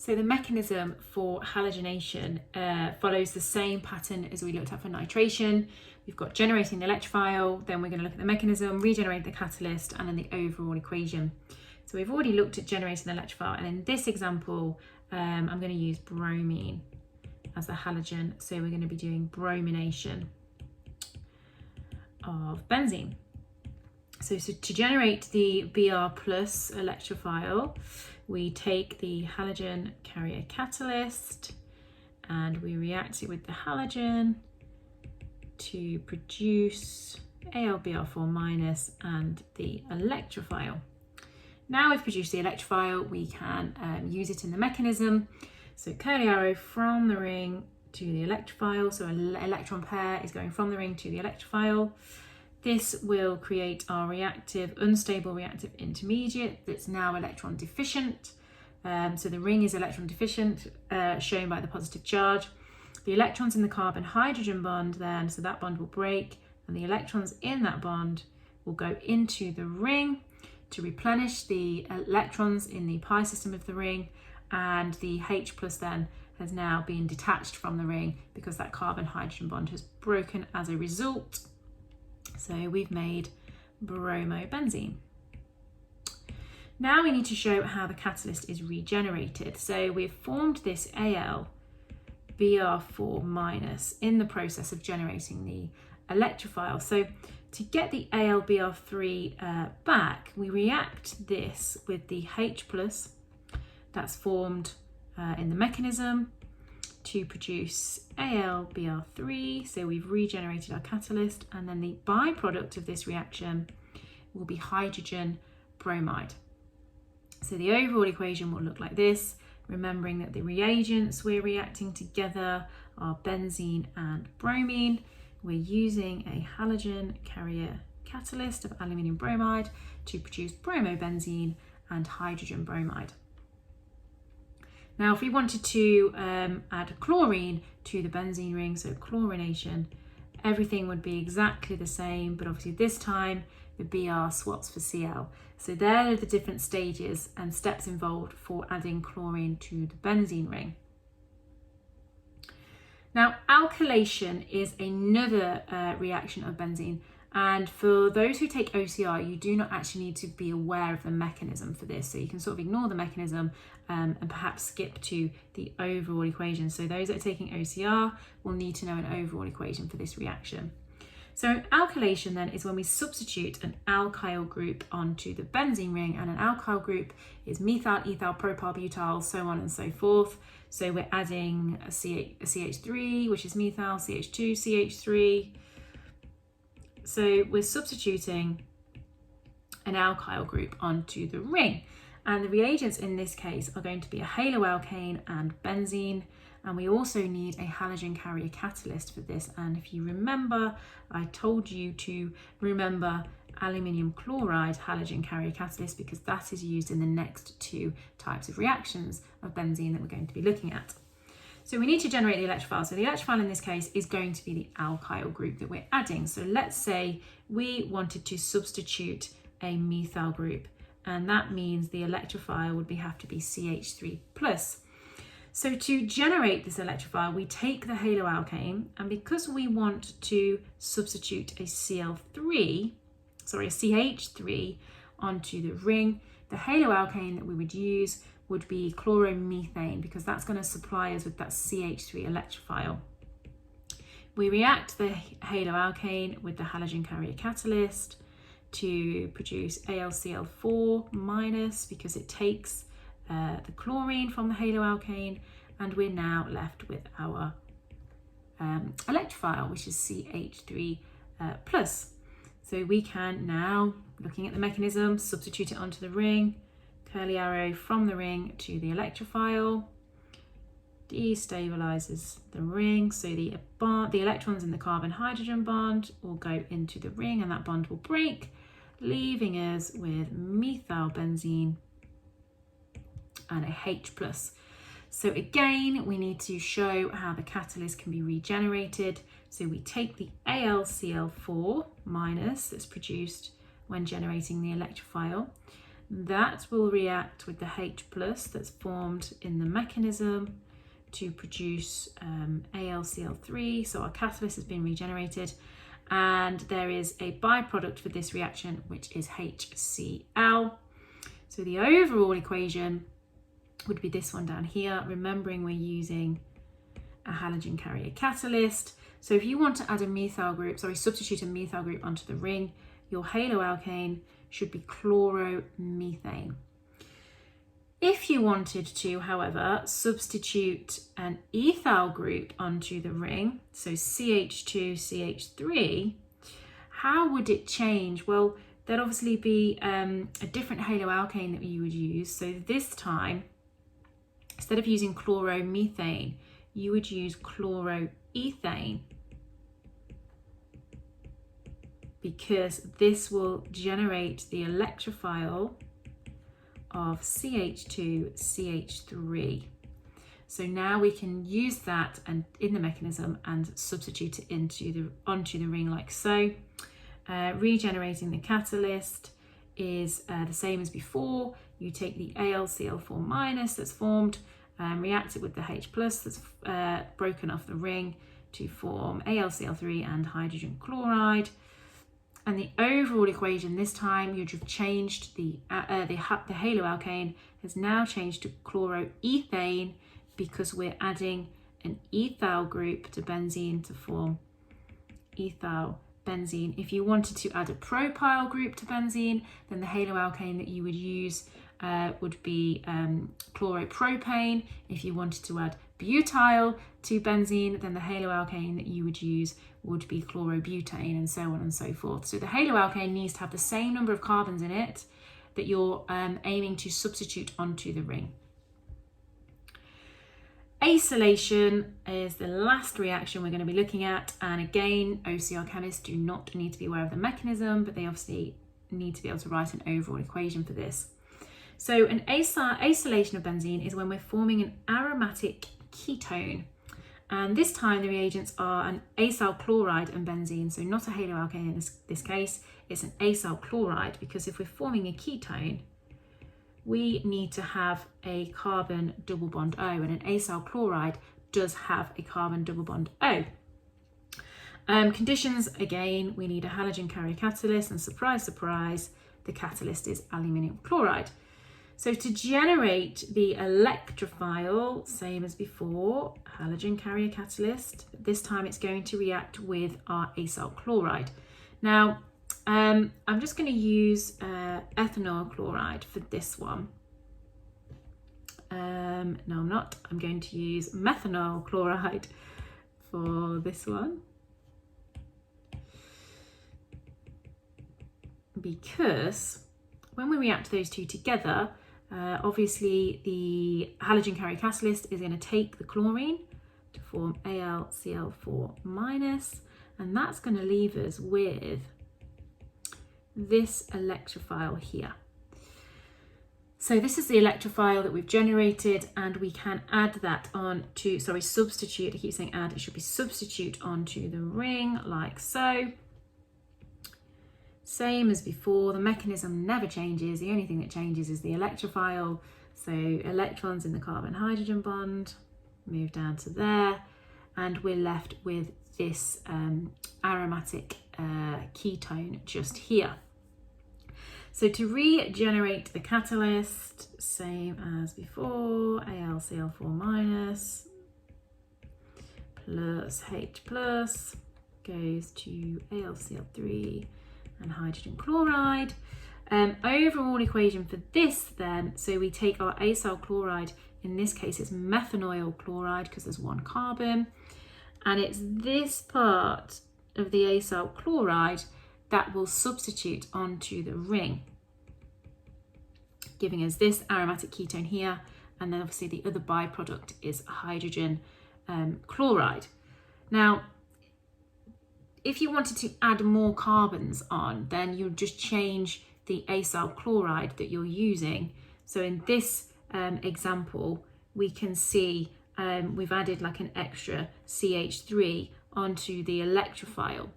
So the mechanism for halogenation follows the same pattern as we looked at for nitration. We've got generating the electrophile, then we're going to look at the mechanism, regenerate the catalyst, and then the overall equation. So we've already looked at generating the electrophile, and in this example, I'm going to use bromine as the halogen. So we're going to be doing bromination of benzene. So to generate the Br plus electrophile, we take the halogen carrier catalyst and we react it with the halogen to produce AlBr4- and the electrophile. Now we've produced the electrophile, we can use it in the mechanism. So curly arrow from the ring to the electrophile. So an electron pair is going from the ring to the electrophile. This will create our reactive, unstable reactive intermediate that's now electron deficient. So the ring is electron deficient, shown by the positive charge. The electrons in the carbon-hydrogen bond then, so that bond will break, and the electrons in that bond will go into the ring to replenish the electrons in the pi system of the ring, and the H plus then has now been detached from the ring because that carbon-hydrogen bond has broken as a result. So we've made bromobenzene. Now we need to show how the catalyst is regenerated. So we've formed this AlBr4- in the process of generating the electrophile. So to get the AlBr3 back, we react this with the H plus that's formed in the mechanism to produce AlBr3, so we've regenerated our catalyst, and then the byproduct of this reaction will be hydrogen bromide. So the overall equation will look like this, remembering that the reagents we're reacting together are benzene and bromine. We're using a halogen carrier catalyst of aluminium bromide to produce bromobenzene and hydrogen bromide. Now, if we wanted to add chlorine to the benzene ring, so chlorination, everything would be exactly the same, but obviously this time the Br swaps for Cl. So there are the different stages and steps involved for adding chlorine to the benzene ring. Now, alkylation is another reaction of benzene. And for those who take OCR, you do not actually need to be aware of the mechanism for this. So you can sort of ignore the mechanism and perhaps skip to the overall equation. So those that are taking OCR will need to know an overall equation for this reaction. So alkylation then is when we substitute an alkyl group onto the benzene ring, and an alkyl group is methyl, ethyl, propyl, butyl, so on and so forth. So we're adding a CH3, which is methyl, CH2, CH3. So we're substituting an alkyl group onto the ring, and the reagents in this case are going to be a haloalkane and benzene, and we also need a halogen carrier catalyst for this. And if you remember, I told you to remember aluminium chloride halogen carrier catalyst because that is used in the next two types of reactions of benzene that we're going to be looking at. So we need to generate the electrophile. So the electrophile in this case is going to be the alkyl group that we're adding. So let's say we wanted to substitute a methyl group, and that means the electrophile would have to be CH3+. So to generate this electrophile, we take the haloalkane, and because we want to substitute a CH3 onto the ring, the haloalkane that we would use would be chloromethane, because that's going to supply us with that CH3 electrophile. We react the haloalkane with the halogen carrier catalyst to produce AlCl4- because it takes the chlorine from the haloalkane, and we're now left with our electrophile, which is CH3+. So we can now, looking at the mechanism, substitute it onto the ring, curly arrow from the ring to the electrophile, destabilizes the ring, so the electrons in the carbon-hydrogen bond will go into the ring and that bond will break, leaving us with methyl benzene and a H+. So again, we need to show how the catalyst can be regenerated. So we take the AlCl4- that's produced when generating the electrophile, That will react with the H plus that's formed in the mechanism to produce ALCl3. So our catalyst has been regenerated, and there is a byproduct for this reaction, which is HCl. So the overall equation would be this one down here, remembering we're using a halogen carrier catalyst. So if you want to add a methyl group, substitute a methyl group onto the ring, your haloalkane should be chloromethane. If you wanted to, however, substitute an ethyl group onto the ring, so CH2CH3, how would it change? Well, there'd obviously be a different haloalkane that you would use. So this time, instead of using chloromethane, you would use chloroethane, because this will generate the electrophile of CH2CH3. So now we can use that and in the mechanism and substitute it onto the ring like so. Regenerating the catalyst is the same as before. You take the AlCl4- that's formed, react it with the H plus that's broken off the ring to form AlCl3 and hydrogen chloride. And the overall equation this time, you'd have changed the haloalkane has now changed to chloroethane, because we're adding an ethyl group to benzene to form ethyl benzene. If you wanted to add a propyl group to benzene, then the haloalkane that you would use would be chloropropane. If you wanted to add butyl to benzene, then the haloalkane that you would use would be chlorobutane, and so on and so forth. So the haloalkane needs to have the same number of carbons in it that you're aiming to substitute onto the ring. Acylation is the last reaction we're going to be looking at, and again, OCR chemists do not need to be aware of the mechanism, but they obviously need to be able to write an overall equation for this. So an acylation of benzene is when we're forming an aromatic ketone, and this time the reagents are an acyl chloride and benzene, so not a haloalkane in this case, it's an acyl chloride, because if we're forming a ketone, we need to have a carbon double bond O, and an acyl chloride does have a carbon double bond O. Conditions, again, we need a halogen carrier catalyst, and surprise, surprise, the catalyst is aluminium chloride. So to generate the electrophile, same as before, halogen carrier catalyst, this time it's going to react with our acyl chloride. Now, I'm just going to use ethanol chloride for this one. No, I'm not. I'm going to use methanol chloride for this one, because when we react those two together, obviously the halogen carrier catalyst is going to take the chlorine to form AlCl4-, and that's going to leave us with this electrophile here. So this is the electrophile that we've generated, and we can add that on to, substitute, I keep saying add, it should be substitute onto the ring like so. Same as before, the mechanism never changes. The only thing that changes is the electrophile. So electrons in the carbon-hydrogen bond move down to there, and we're left with this aromatic ketone just here. So to regenerate the catalyst, same as before, AlCl4- plus H plus goes to AlCl3 and hydrogen chloride. Overall equation for this then, so we take our acyl chloride, in this case it's methanoyl chloride because there's one carbon, and it's this part of the acyl chloride that will substitute onto the ring, giving us this aromatic ketone here, and then obviously the other byproduct is hydrogen chloride. Now, if you wanted to add more carbons on, then you'll just change the acyl chloride that you're using. So in this example, we can see we've added like an extra CH3 onto the electrophile.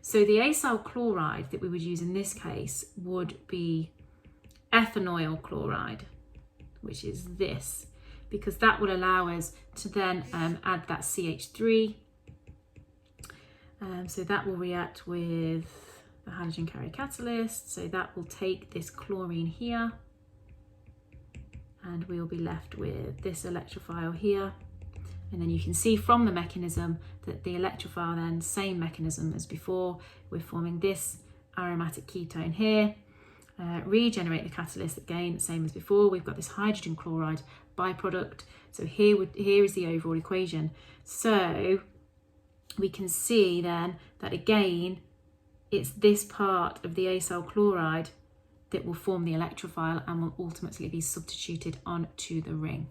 So the acyl chloride that we would use in this case would be ethanol chloride, which is this, because that will allow us to then add that CH3. So that will react with the halogen carrier catalyst. So that will take this chlorine here, and we'll be left with this electrophile here. And then you can see from the mechanism that the electrophile then, same mechanism as before, we're forming this aromatic ketone here. Regenerate the catalyst again, same as before. We've got this hydrogen chloride byproduct. So here is the overall equation. So we can see then that again, it's this part of the acyl chloride that will form the electrophile and will ultimately be substituted onto the ring.